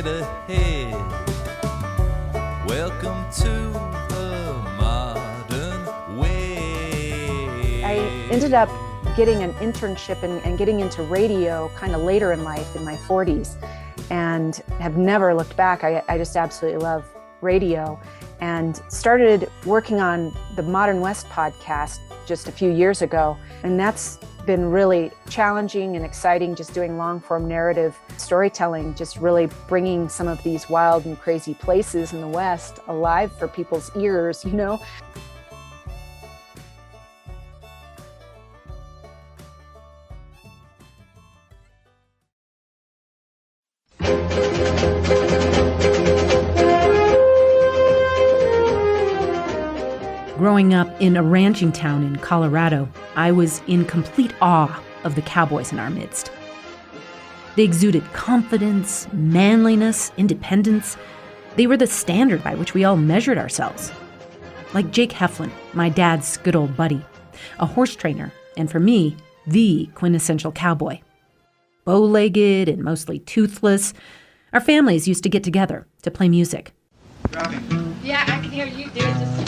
straight ahead. Welcome to the modern way. I ended up getting an internship and getting into radio kind of later in life, in my 40s, and have never looked back. I just absolutely love radio, and started working on the Modern West podcast just a few years ago. And that's been really challenging and exciting, just doing long form narrative storytelling, just really bringing some of these wild and crazy places in the West alive for people's ears, you know? Growing up in a ranching town in Colorado, I was in complete awe of the cowboys in our midst. They exuded confidence, manliness, independence. They were the standard by which we all measured ourselves. Like Jake Heflin, my dad's good old buddy, a horse trainer, and for me, the quintessential cowboy. Bow-legged and mostly toothless, our families used to get together to play music. Yeah, I can hear you, dude. Just...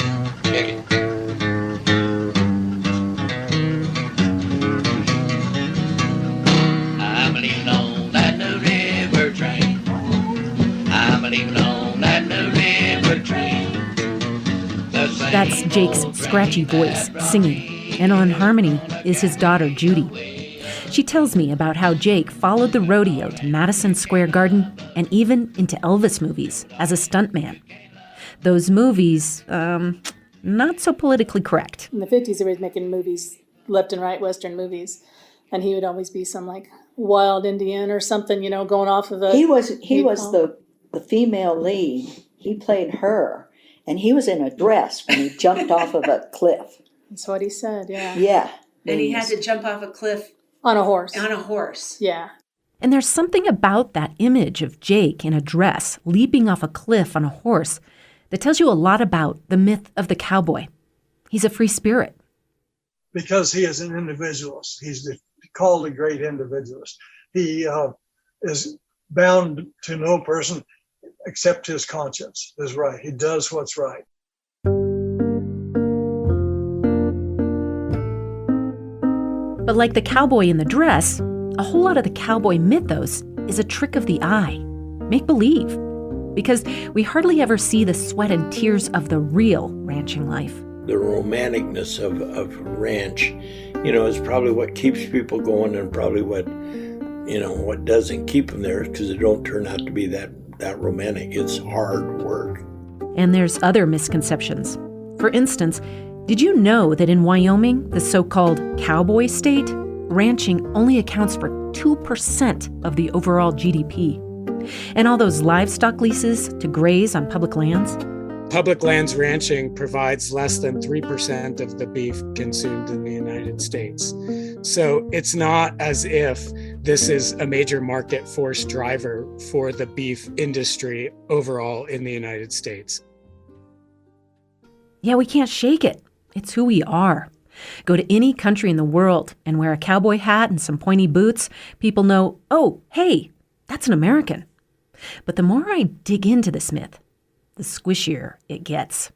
I'm leaving on that new river train. I'm leaving on that new river train. That's Jake's scratchy voice singing, and on harmony is his daughter Judy. She tells me about how Jake followed the rodeo to Madison Square Garden and even into Elvis movies as a stuntman. Those movies, not so politically correct. In the 50s, they were making movies, left and right Western movies, and he would always be some like wild Indian or something, you know, going off of a... He was the female lead. He played her, and he was in a dress when he jumped off of a cliff. That's what he said, yeah. Yeah. And he had to jump off a cliff. On a horse. On a horse. Yeah. And there's something about that image of Jake in a dress, leaping off a cliff on a horse, that tells you a lot about the myth of the cowboy. He's a free spirit. Because he is an individualist. He's called a great individualist. He is bound to no person except his conscience is right. He does what's right. But like the cowboy in the dress, a whole lot of the cowboy mythos is a trick of the eye, make-believe. Because we hardly ever see the sweat and tears of the real ranching life. The romanticness of ranch, is probably what keeps people going, and probably what doesn't keep them there, because it don't turn out to be that romantic. It's hard work. And there's other misconceptions. For instance, did you know that in Wyoming, the so-called cowboy state, ranching only accounts for 2% of the overall GDP? And all those livestock leases to graze on public lands? Public lands ranching provides less than 3% of the beef consumed in the United States. So it's not as if this is a major market force driver for the beef industry overall in the United States. Yeah, we can't shake it. It's who we are. Go to any country in the world and wear a cowboy hat and some pointy boots, people know, oh, hey, that's an American. But the more I dig into this myth, the squishier it gets.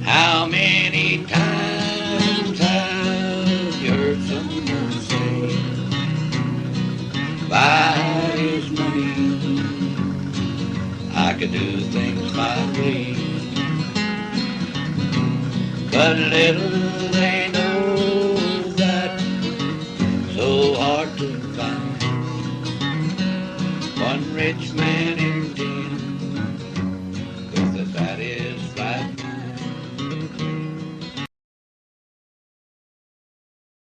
How many times have you heard someone say, if I had his money, I could do things my way. but little they know that so hard to find one rich man indeed.